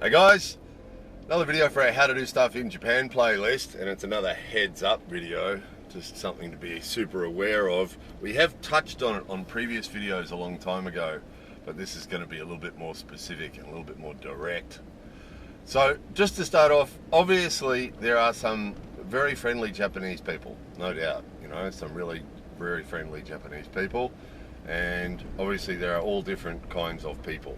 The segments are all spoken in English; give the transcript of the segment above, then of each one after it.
Hey guys, another video for our how to do stuff in Japan playlist, and it's another heads up video, just something to be super aware of. We have touched on it on previous videos a long time ago, but this is going to be a little bit more specific and a little bit more direct. So just to start off, obviously there are some very friendly Japanese people, no doubt, some really very friendly Japanese people, and obviously there are all different kinds of people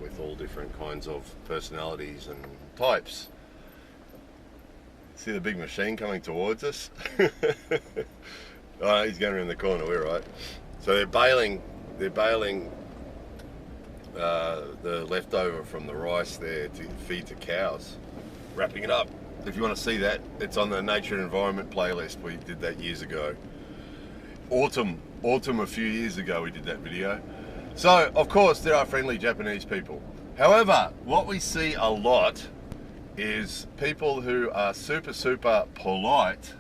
with all different kinds of personalities and types. See the big machine coming towards us? Oh, he's going around the corner, we're right. So they're baling the leftover from the rice there to feed to cows, wrapping it up. If you want to see that, it's on the nature and environment playlist. We did that years ago. Autumn a few years ago we did that video. So, of course, there are friendly Japanese people. However, what we see a lot is people who are super polite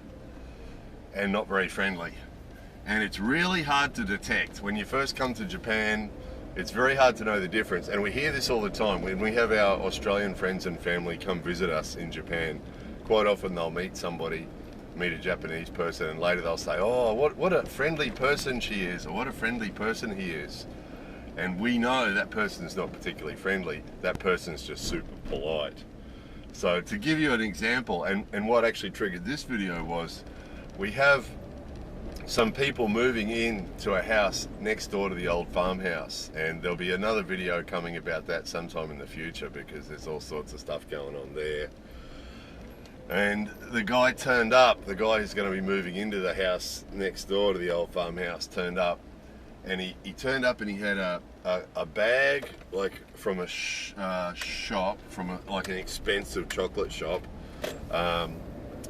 and not very friendly. And it's really hard to detect. When you first come to Japan, it's very hard to know the difference. And we hear this all the time. When we have our Australian friends and family come visit us in Japan, quite often they'll meet a Japanese person, and later they'll say, oh, what a friendly person she is, or what a friendly person he is. And we know that person's not particularly friendly, that person's just super polite. So to give you an example, and what actually triggered this video was, we have some people moving in to a house next door to the old farmhouse, and there'll be another video coming about that sometime in the future because there's all sorts of stuff going on there. And the guy turned up, the guy who's going to be moving into the house next door to the old farmhouse turned up, and he turned up and he had a bag, like from a shop, from like an expensive chocolate shop.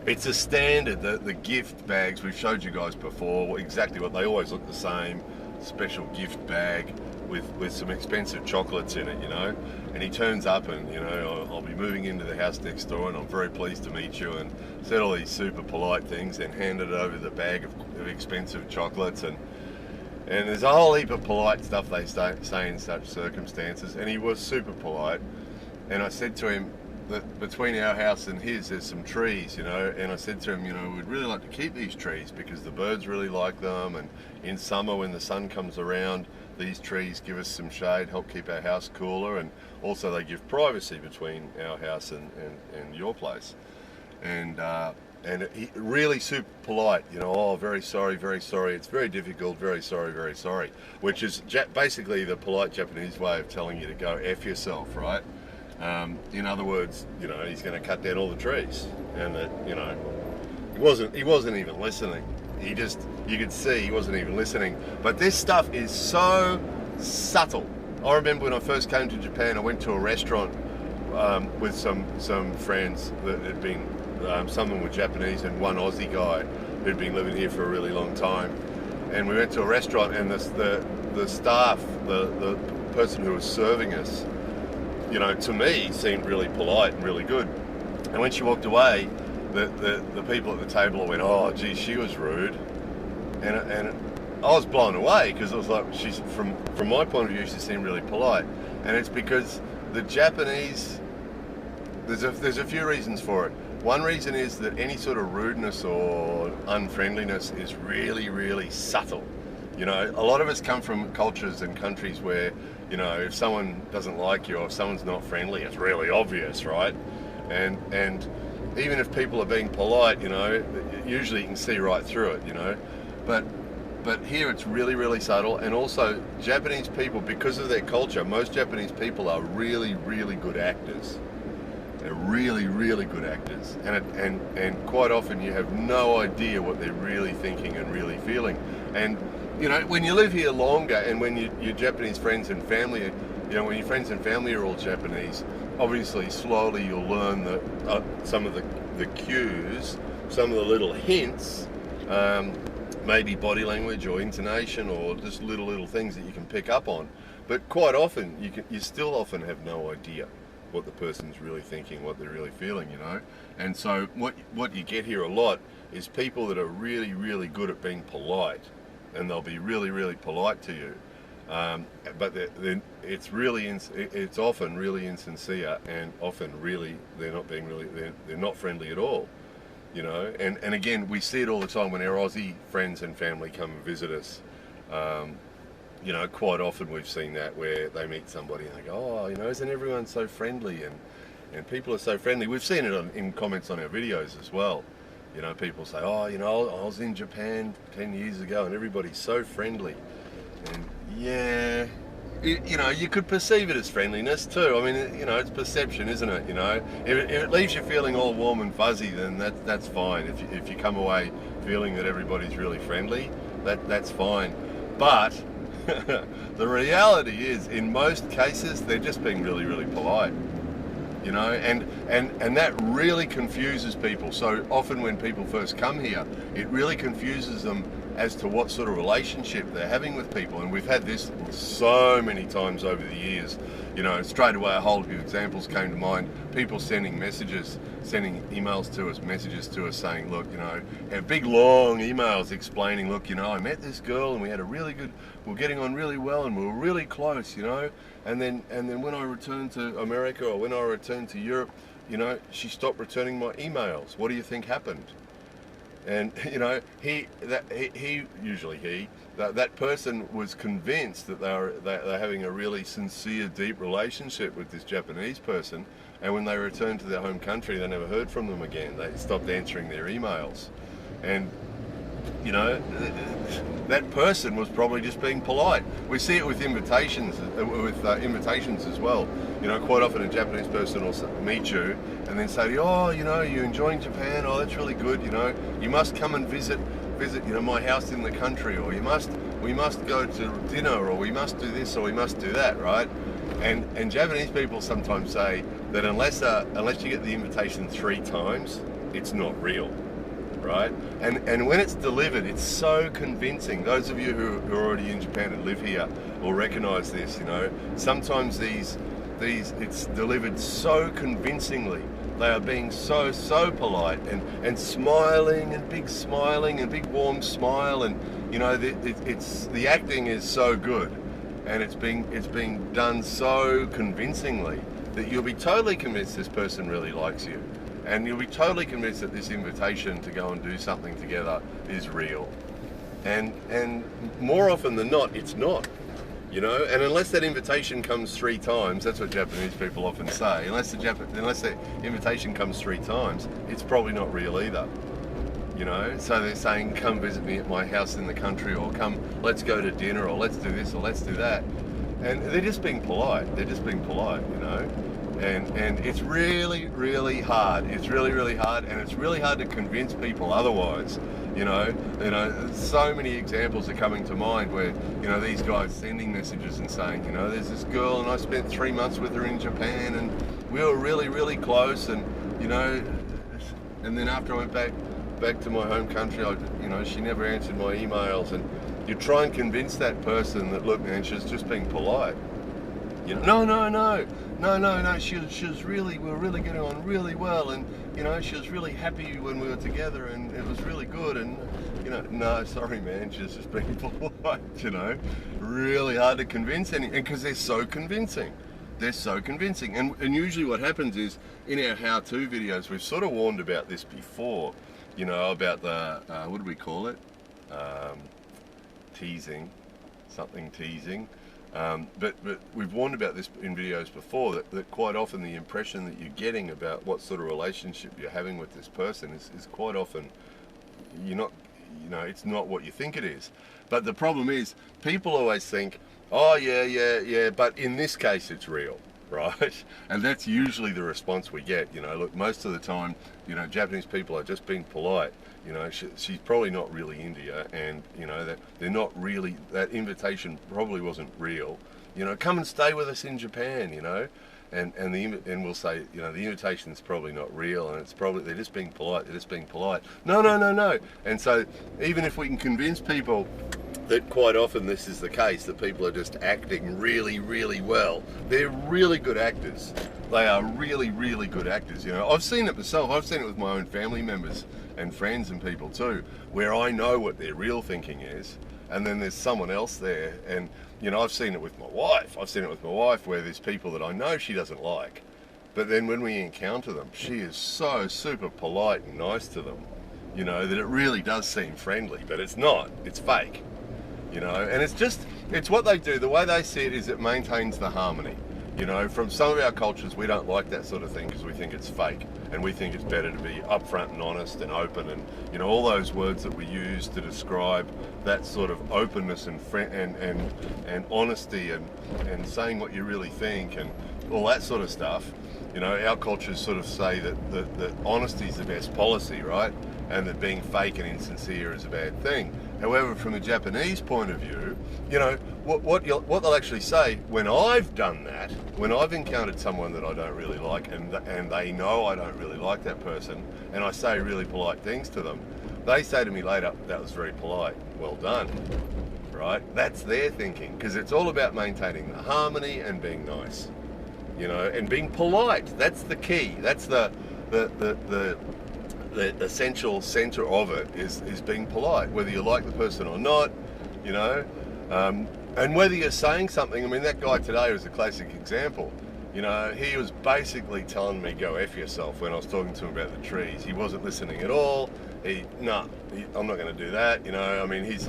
It's a standard, the gift bags, we've showed you guys before, exactly what they always look the same, special gift bag with some expensive chocolates in it, and he turns up and, I'll be moving into the house next door and I'm very pleased to meet you, and said all these super polite things and handed over the bag of expensive chocolates, and there's a whole heap of polite stuff they say in such circumstances, and he was super polite. And I said to him that between our house and his there's some trees, and I said to him, we'd really like to keep these trees because the birds really like them, and in summer when the sun comes around, these trees give us some shade, help keep our house cooler, and also they give privacy between our house and your place. And he really super polite, oh, very sorry, it's very difficult, very sorry, which is basically the polite Japanese way of telling you to go F yourself, right? In other words, he's going to cut down all the trees, and that, he wasn't even listening. You could see he wasn't even listening. But this stuff is so subtle. I remember when I first came to Japan, I went to a restaurant with some friends that had been, some of them were Japanese and one Aussie guy who'd been living here for a really long time. And we went to a restaurant, and the staff, the person who was serving us, to me seemed really polite and really good. And when she walked away, the people at the table went, oh gee, she was rude. And I was blown away because I was like, she's from my point of view, she seemed really polite. And it's because the Japanese, there's a few reasons for it. One reason is that any sort of rudeness or unfriendliness is really subtle. A lot of us come from cultures and countries where, if someone doesn't like you or if someone's not friendly, it's really obvious, right? And even if people are being polite, usually you can see right through it, But here it's really subtle. And also Japanese people, because of their culture, most Japanese people are really good actors. They're really good actors, and quite often you have no idea what they're really thinking and really feeling. And when you live here longer, and when your Japanese friends and family, when your friends and family are all Japanese, obviously slowly you'll learn some of the cues, some of the little hints, maybe body language or intonation or just little things that you can pick up on. But quite often you still often have no idea what the person's really thinking, what they're really feeling, And so what you get here a lot is people that are really good at being polite, and they'll be really polite to you. But it's often really insincere, and often really they're not friendly at all. You know, and again, we see it all the time when our Aussie friends and family come and visit us. You know, quite often we've seen that where they meet somebody and they go, oh, you know, isn't everyone so friendly, and people are so friendly. We've seen it in comments on our videos as well. You know, people say, oh, you know, I was in Japan 10 years ago and everybody's so friendly. And yeah, you know, you could perceive it as friendliness too. I mean, you know, it's perception, isn't it? You know, if it leaves you feeling all warm and fuzzy, then that's fine. If you come away feeling that everybody's really friendly, that's fine. But the reality is, in most cases, they're just being really, really polite. You know, and that really confuses people. So often when people first come here, it really confuses them as to what sort of relationship they're having with people. And we've had this so many times over the years. You know, straight away a whole few examples came to mind. People sending emails to us, messages to us saying, look, you know, and big long emails explaining, look, you know, I met this girl and we're getting on really well and we were really close, you know, and then when I returned to America or when I returned to Europe, you know, she stopped returning my emails. What do you think happened? And you know, that person was convinced that they're having a really sincere, deep relationship with this Japanese person, and when they returned to their home country, they never heard from them again. They stopped answering their emails, and you know, that person was probably just being polite. We see it with invitations as well. You know, quite often a Japanese person will meet you and then say, oh, you know, you're enjoying Japan, oh, that's really good, you know, you must come and visit, you know, my house in the country, or we must go to dinner, or we must do this, or we must do that, right? And Japanese people sometimes say that unless you get the invitation 3 times, it's not real. Right? And when it's delivered, it's so convincing. Those of you who are already in Japan and live here will recognize this, you know. Sometimes it's delivered so convincingly. They are being so polite and smiling and big warm smile, and you know, the acting is so good, and it's being done so convincingly that you'll be totally convinced this person really likes you. And you'll be totally convinced that this invitation to go and do something together is real. And more often than not, it's not. You know, and unless that invitation comes 3 times, that's what Japanese people often say. Unless the invitation comes 3 times, it's probably not real either. You know, so they're saying, come visit me at my house in the country, or come, let's go to dinner, or let's do this, or let's do that. And they're just being polite. They're just being polite, you know. And it's really, really hard. It's really, really hard, and it's really hard to convince people otherwise. You know, so many examples are coming to mind where, you know, these guys sending messages and saying, you know, there's this girl and I spent 3 months with her in Japan and we were really, really close, and you know, and then after I went back to my home country, she never answered my emails, and you try and convince that person that, look, man, she's just being polite. You know, no. She was really, we were really getting on really well, and you know, she was really happy when we were together, and it was really good. And you know, no, sorry, man, she's just being polite. You know, really hard to convince and because they're so convincing. They're so convincing, and usually what happens is in our how-to videos, we've sort of warned about this before. You know, about the what do we call it? Teasing. But we've warned about this in videos before, that quite often the impression that you're getting about what sort of relationship you're having with this person is quite often it's not what you think it is. But the problem is, people always think, oh yeah, but in this case it's real, right? And that's usually the response we get. You know, look, most of the time, you know, Japanese people are just being polite. You know, she's probably not really into you, and you know that they're not really. That invitation probably wasn't real. You know, come and stay with us in Japan. You know, and we'll say, you know, the invitation's probably not real, and it's probably they're just being polite. No. And so even if we can convince people that quite often this is the case, that people are just acting really, really well. They're really good actors. They are really, really good actors. You know, I've seen it myself. I've seen it with my own family members and friends and people too, where I know what their real thinking is, and then there's someone else there. And you know, I've seen it with my wife. Where there's people that I know she doesn't like, but then when we encounter them, she is so super polite and nice to them, you know, that it really does seem friendly, but it's not. It's fake, you know. And it's what they do. The way they see it is it maintains the harmony. You know, from some of our cultures, we don't like that sort of thing because we think it's fake, and we think it's better to be upfront and honest and open, and you know, all those words that we use to describe that sort of openness and honesty and saying what you really think and all that sort of stuff. You know, our cultures sort of say that honesty is the best policy, right? And that being fake and insincere is a bad thing. However, from a Japanese point of view, you know, what they'll actually say when I've done that, when I've encountered someone that I don't really like, and they know I don't really like that person, and I say really polite things to them, they say to me later, "That was very polite. Well done." Right? That's their thinking, because it's all about maintaining the harmony and being nice, you know, and being polite. That's the key. That's the essential center of it is being polite, whether you like the person or not, you know, and whether you're saying something. I mean, that guy today was a classic example. You know, he was basically telling me go F yourself when I was talking to him about the trees. He wasn't listening at all. I'm not going to do that. You know, I mean, he's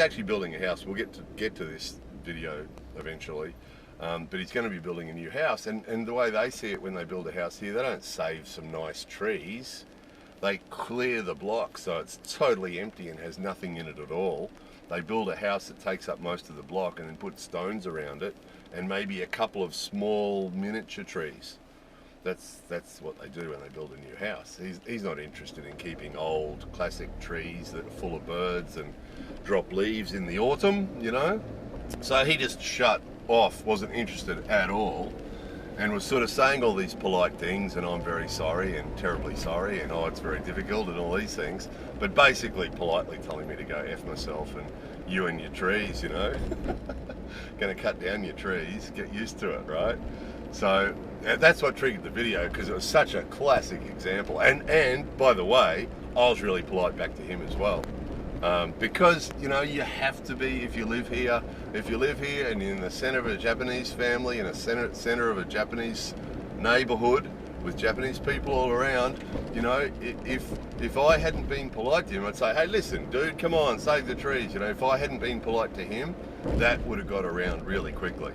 actually building a house. We'll get to this video eventually. But he's going to be building a new house, and the way they see it when they build a house here, they don't save some nice trees. They clear the block so it's totally empty and has nothing in it at all. They build a house that takes up most of the block and then put stones around it and maybe a couple of small miniature trees. That's what they do when they build a new house. He's not interested in keeping old classic trees that are full of birds and drop leaves in the autumn, you know. So he just shut off, wasn't interested at all, and was sort of saying all these polite things, and I'm very sorry and terribly sorry, and oh, it's very difficult and all these things, but basically politely telling me to go F myself and you and your trees, you know. Going to cut down your trees, get used to it, right? So that's what triggered the video, because it was such a classic example. And by the way, I was really polite back to him as well. Because, you know, you have to be, if you live here and you're in the center of a Japanese family, in a center of a Japanese neighborhood with Japanese people all around, you know, if I hadn't been polite to him, I'd say, hey, listen, dude, come on, save the trees. You know, if I hadn't been polite to him, that would have got around really quickly.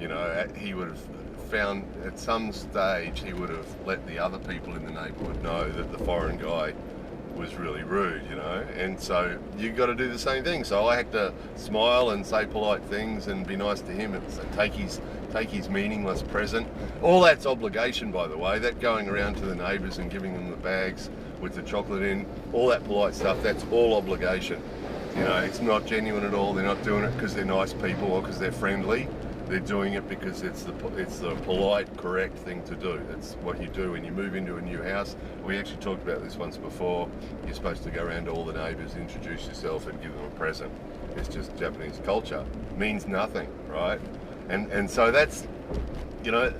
You know, he would have found, at some stage, he would have let the other people in the neighborhood know that the foreign guy was really rude, you know, and so you got to do the same thing. So I had to smile and say polite things and be nice to him and take his meaningless present. All that's obligation, by the way. That going around to the neighbours and giving them the bags with the chocolate in, all that polite stuff, that's all obligation. You know, it's not genuine at all. They're not doing it because they're nice people or because they're friendly. They're doing it because it's the polite, correct thing to do. It's what you do when you move into a new house. We actually talked about this once before. You're supposed to go around to all the neighbours, introduce yourself and give them a present. It's just Japanese culture. It means nothing, right? And so that's, you know,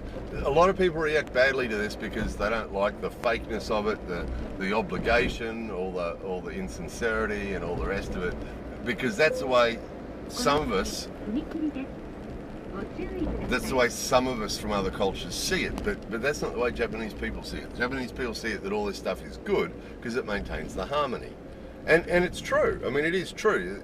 a lot of people react badly to this because they don't like the fakeness of it, the obligation, all the insincerity and all the rest of it, because that's the way some of us from other cultures see it, but that's not the way Japanese people see it. Japanese people see it that all this stuff is good because it maintains the harmony. And it's true. I mean, it is true.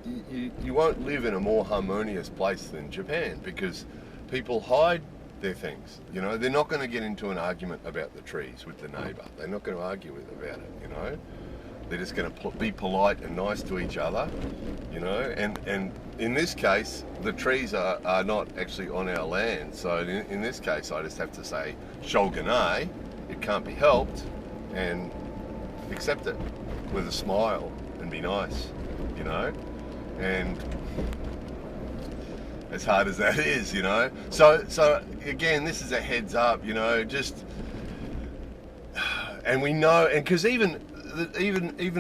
You won't live in a more harmonious place than Japan because people hide their things. You know, they're not going to get into an argument about the trees with the neighbour. They're not going to argue about it, you know. They're just going to be polite and nice to each other, you know. And in this case, the trees are not actually on our land. So in this case, I just have to say, shogunai, it can't be helped, and accept it with a smile and be nice, you know. And as hard as that is, you know. So again, this is a heads up, you know, just, and we know, and because even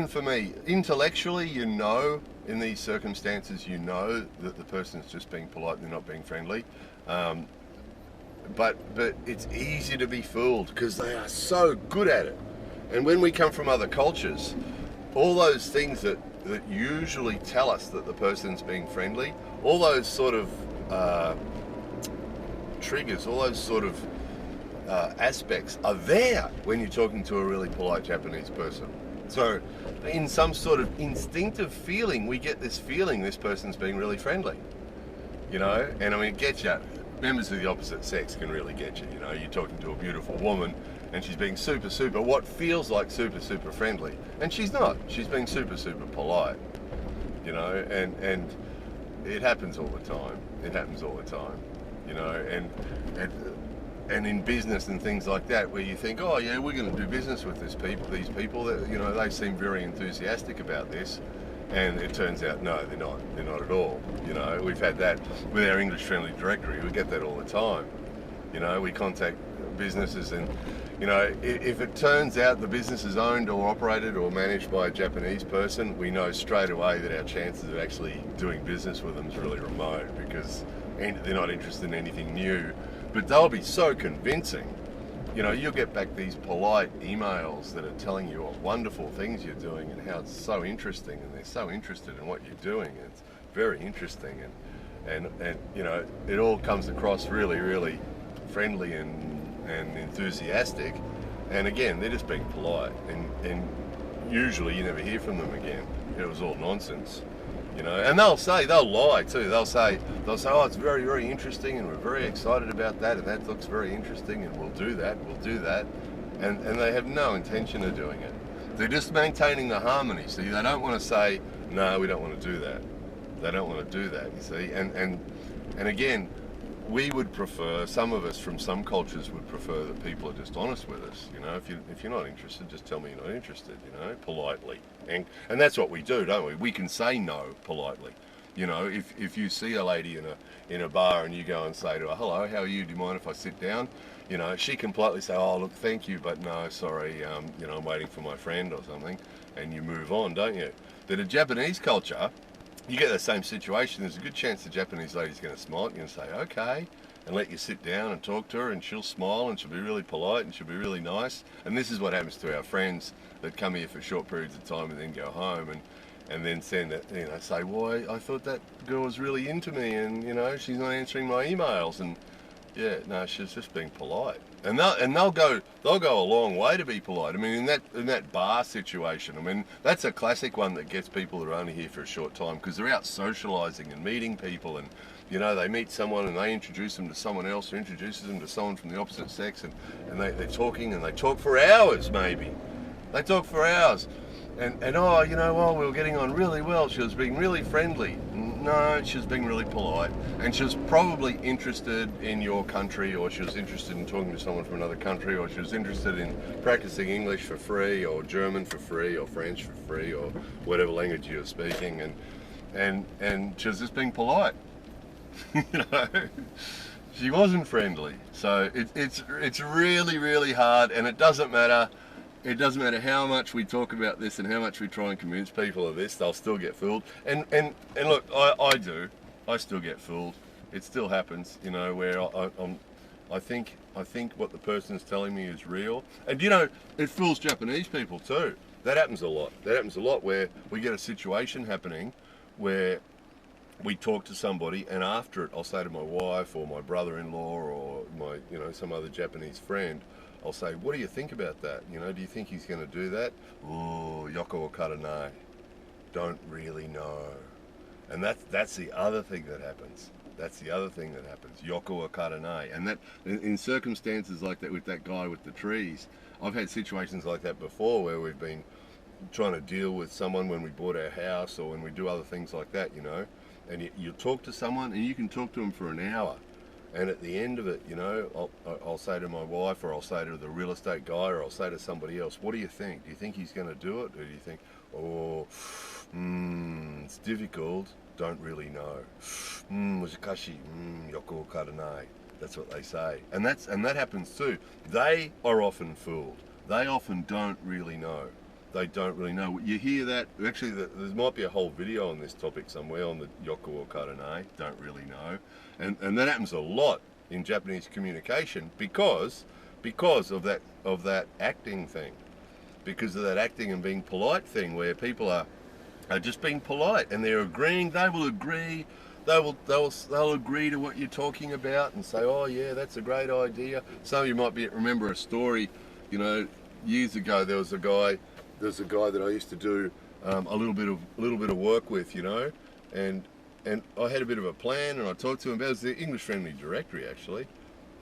for me, intellectually, you know, in these circumstances, you know that the person's just being polite and they're not being friendly. But it's easy to be fooled because they are so good at it. And when we come from other cultures, all those things that that usually tell us that the person's being friendly, all those sort of triggers, all those sort of aspects are there when you're talking to a really polite Japanese person. So in some sort of instinctive feeling, we get this feeling this person's being really friendly, and I mean, it gets you. Members of the opposite sex can really get you. You're talking to a beautiful woman and she's being super, what feels like super friendly, and she's not. She's being super polite, and it happens all the time. And in business and things like that, where you think, oh yeah, we're going to do business with these people that, they seem very enthusiastic about this, and it turns out, no, they're not at all. We've had that with our English friendly directory. We get that all the time. We contact businesses, and if it turns out the business is owned or operated or managed by a Japanese person, we know straight away that our chances of actually doing business with them is really remote, because they're not interested in anything new. But they'll be so convincing. You'll get back these polite emails that are telling you what wonderful things you're doing and how it's so interesting, and they're so interested in what you're doing. It's very interesting, and it all comes across really friendly and enthusiastic. And again, they're just being polite, and usually you never hear from them again. It was all nonsense. And they'll lie too. They'll say, oh, it's very interesting, and we're very excited about that, and that looks very interesting, and we'll do that, and they have no intention of doing it. They're just maintaining the harmony. See, they don't want to say, no, we don't want to do that. They don't want to do that, you see. And again, we would prefer, some of us from some cultures would prefer that people are just honest with us. If you're not interested, just tell me you're not interested, politely. And that's what we do, don't we? We can say no politely. If you see a lady in a bar and you go and say to her, hello, how are you? Do you mind if I sit down? She can politely say, oh, look, thank you, but no, sorry, I'm waiting for my friend or something. And you move on, don't you? But in Japanese culture, you get the same situation. There's a good chance the Japanese lady's going to smile at you and say, okay, and let you sit down and talk to her, and she'll smile, and she'll be really polite, and she'll be really nice. And this is what happens to our friends that come here for short periods of time and then go home, and then send it, say, well, I thought that girl was really into me, and she's not answering my emails, and yeah, no, she's just being polite. And they'll go a long way to be polite. I mean, in that bar situation, I mean, that's a classic one that gets people that are only here for a short time, because they're out socialising and meeting people, and they meet someone and they introduce them to someone else who introduces them to someone from the opposite sex, and they're talking, and they talk for hours maybe. They talk for hours. And oh, we were getting on really well. She was being really friendly. No, she was being really polite. And she was probably interested in your country, or she was interested in talking to someone from another country, or she was interested in practicing English for free, or German for free, or French for free, or whatever language you were speaking. And she was just being polite. She wasn't friendly. So it's really hard, and it doesn't matter. It doesn't matter how much we talk about this and how much we try and convince people of this, they'll still get fooled. And look, I do. I still get fooled. It still happens, where I think what the person's telling me is real. And it fools Japanese people too. That happens a lot. Where we get a situation happening where we talk to somebody, and after it, I'll say to my wife or my brother-in-law or my, some other Japanese friend, I'll say, what do you think about that? Do you think he's going to do that? Ooh, yoko wakaranai. Don't really know. And that's the other thing that happens. Yoko wakaranai. And that, in circumstances like that with that guy with the trees, I've had situations like that before where we've been trying to deal with someone when we bought our house or when we do other things like that, and you talk to someone and you can talk to them for an hour. And at the end of it, I'll say to my wife, or I'll say to the real estate guy, or I'll say to somebody else, what do you think? Do you think he's going to do it? Or do you think, it's difficult, don't really know. Muzakashi, yoko wakaranai. That's what they say. And that happens too. They are often fooled. They often don't really know. They don't really know. You hear that? Actually, there might be a whole video on this topic somewhere, on the yoko wakaranai, don't really know. And that happens a lot in Japanese communication because of that acting thing, because of that acting and being polite thing, where people are are just being polite, and they're agreeing. They will agree. They'll agree to what you're talking about and say, oh yeah, that's a great idea. Some of you might remember a story, you know, years ago. There was a guy that I used to do a little bit of work with, you know, and I had a bit of a plan, and I talked to him about it. It was the English Friendly Directory actually,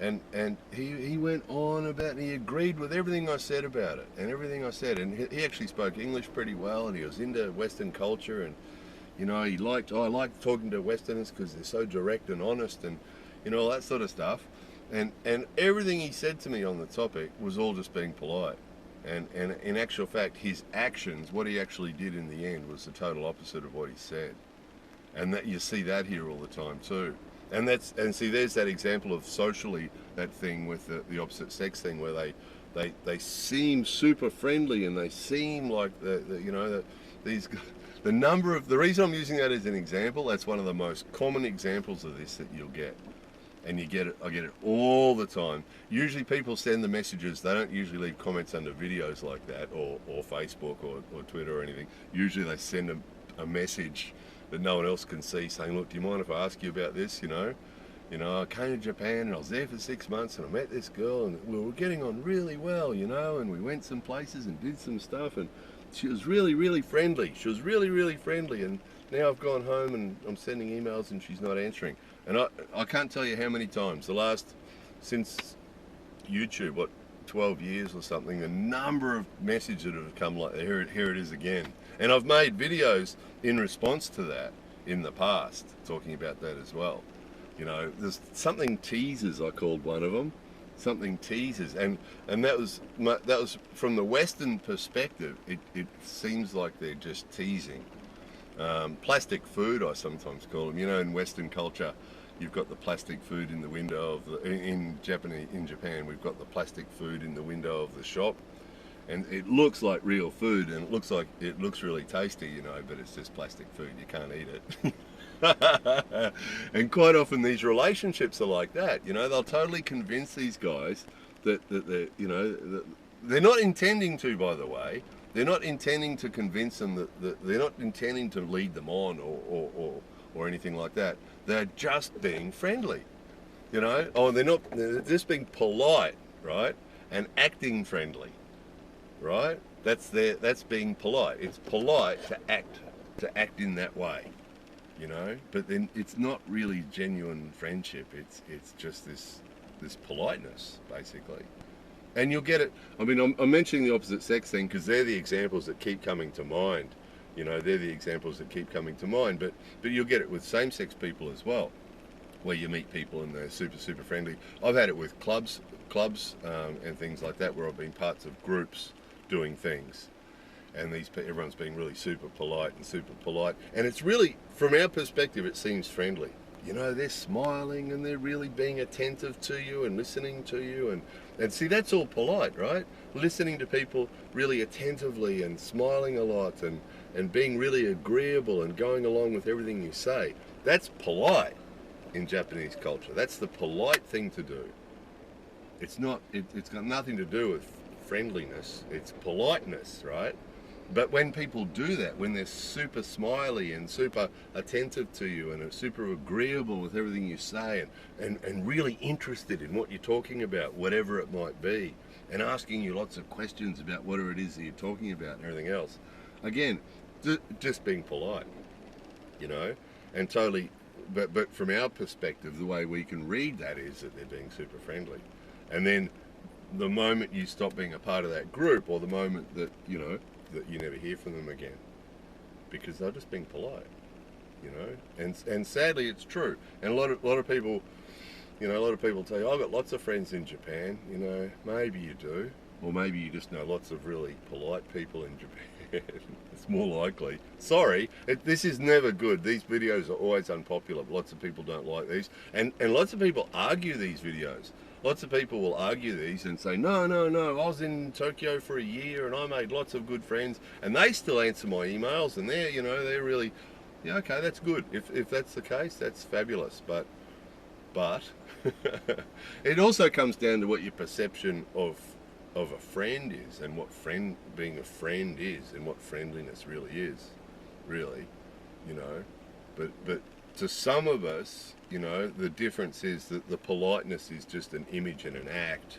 and he went on about, and he agreed with everything I said about it, and everything I said, and he actually spoke English pretty well, and he was into Western culture, and you know, I like talking to Westerners because they're so direct and honest, and you know, all that sort of stuff, and everything he said to me on the topic was all just being polite, and in actual fact, his actions, what he actually did in the end, was the total opposite of what he said. And that you see that here all the time too, and see, there's that example of socially, that thing with the opposite sex thing, where they seem super friendly, and they seem like the reason I'm using that as an example, that's one of the most common examples of this that you'll get, and I get it all the time. Usually people send the messages, they don't usually leave comments under videos like that, or Facebook or Twitter or anything. Usually they send a message that no one else can see, saying, look, do you mind if I ask you about this, you know, I came to Japan and I was there for 6 months, and I met this girl, and we were getting on really well, you know, and we went some places and did some stuff, and she was really, really friendly. She was really, really friendly, and now I've gone home and I'm sending emails and she's not answering. And I can't tell you how many times, since YouTube, 12 years or something, the number of messages that have come like, here it is again. And I've made videos in response to that in the past, talking about that as well. You know, there's something teasers, I called one of them. Something teasers, and that was from the Western perspective. It seems like they're just teasing. Plastic food, I sometimes call them. You know, in Western culture, you've got the plastic food in the window of in Japan, we've got the plastic food in the window of the shop, and it looks like real food, and it looks really tasty, you know, but it's just plastic food. You can't eat it. And quite often these relationships are like that, you know. They'll totally convince these guys that they're, you know, that they're not intending to, by the way. They're not intending to convince them, that they're not intending to lead them on or anything like that. They're just being friendly, you know. They're just being polite, right? And acting friendly, right? That's being polite. It's polite to act in that way, you know, but then it's not really genuine friendship. It's just this politeness, basically. And you'll get it. I mean, I'm mentioning the opposite sex thing because they're the examples that keep coming to mind. You know, they're the examples that keep coming to mind. But you'll get it with same-sex people as well, where you meet people and they're super, super friendly. I've had it with clubs, and things like that, where I've been parts of groups doing things. And everyone's being really super polite, and it's really, from our perspective, it seems friendly. You know, they're smiling and they're really being attentive to you and listening to you, and see, that's all polite, right? Listening to people really attentively and smiling a lot, and being really agreeable and going along with everything you say. That's polite in Japanese culture. That's the polite thing to do. It's got nothing to do with friendliness. It's politeness, right? But when people do that, when they're super smiley and super attentive to you and are super agreeable with everything you say, and really interested in what you're talking about, whatever it might be, and asking you lots of questions about whatever it is that you're talking about and everything else, again, just being polite, you know, and totally, but from our perspective, the way we can read that is that they're being super friendly. And then the moment you stop being a part of that group, or the moment that, you know, that you never hear from them again, because they're just being polite, you know. And sadly, it's true. And a lot of people, you know, a lot of people tell you, I've got lots of friends in Japan. You know, maybe you do, or maybe you just know lots of really polite people in Japan. It's more likely. Sorry, this is never good. These videos are always unpopular. Lots of people don't like these, and lots of people argue these videos. Lots of people will argue these and say, no, I was in Tokyo for a year and I made lots of good friends, and they still answer my emails, and they're, you know, they're really, yeah, okay, that's good. If that's the case, that's fabulous. But it also comes down to what your perception of a friend is, and what being a friend is, and what friendliness really is. really, you know. But to some of us, you know, the difference is that the politeness is just an image and an act,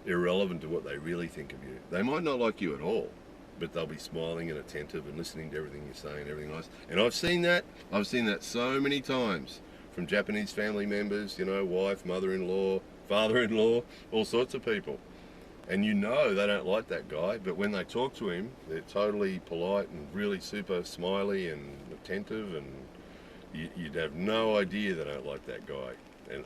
irrelevant to what they really think of you. They might not like you at all, but they'll be smiling and attentive and listening to everything you're saying, everything nice. And I've seen that so many times from Japanese family members, you know, wife, mother-in-law, father-in-law, all sorts of people. And you know they don't like that guy, but when they talk to him, they're totally polite and really super smiley and attentive, and you'd have no idea they don't like that guy,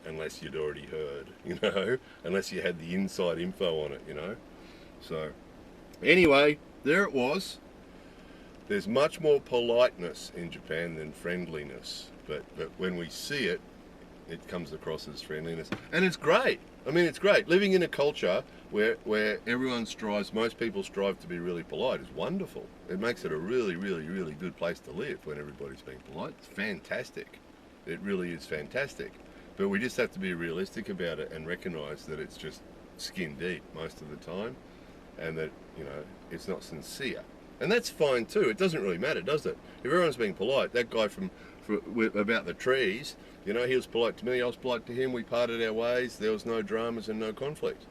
unless you'd already heard, you know, unless you had the inside info on it, you know. So, anyway, there it was. There's much more politeness in Japan than friendliness, but when we see it, it comes across as friendliness, and it's great. I mean, it's great. Living in a culture where everyone strives, most people strive to be really polite is wonderful. It makes it a really, really, really good place to live when everybody's being polite. It's fantastic. It really is fantastic. But we just have to be realistic about it and recognise that it's just skin deep most of the time, and that, you know, it's not sincere. And that's fine too. It doesn't really matter, does it? If everyone's being polite, that guy about the trees, you know, he was polite to me, I was polite to him, we parted our ways, there was no dramas and no conflict.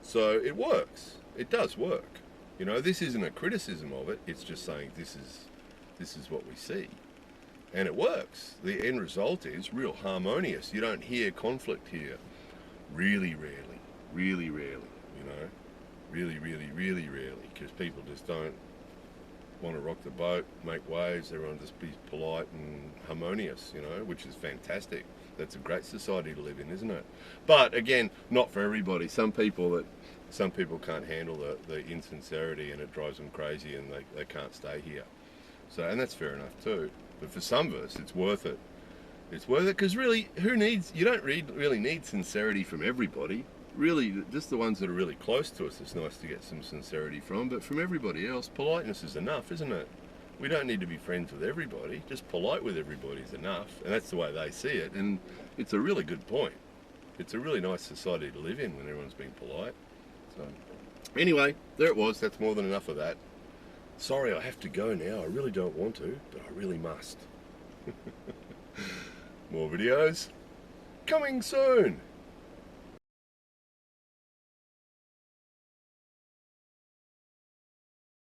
So it works. It does work. You know, this isn't a criticism of it, it's just saying this is what we see. And it works. The end result is real harmonious. You don't hear conflict here. Really rarely. Really rarely, you know. Really, really, really rarely, because people just don't want to rock the boat, make waves, everyone just be polite and harmonious, you know, which is fantastic. That's a great society to live in, isn't it? But again, not for everybody. Some people can't handle the insincerity, and it drives them crazy, and they can't stay here. So, and that's fair enough too. But for some of us, it's worth it. It's worth it because really, you don't really need sincerity from everybody. Really, just the ones that are really close to us, it's nice to get some sincerity from, but from everybody else, politeness is enough, isn't it? We don't need to be friends with everybody, just polite with everybody is enough, and that's the way they see it, and it's a really good point. It's a really nice society to live in when everyone's being polite. So, anyway, there it was, that's more than enough of that. Sorry, I have to go now, I really don't want to, but I really must. More videos coming soon.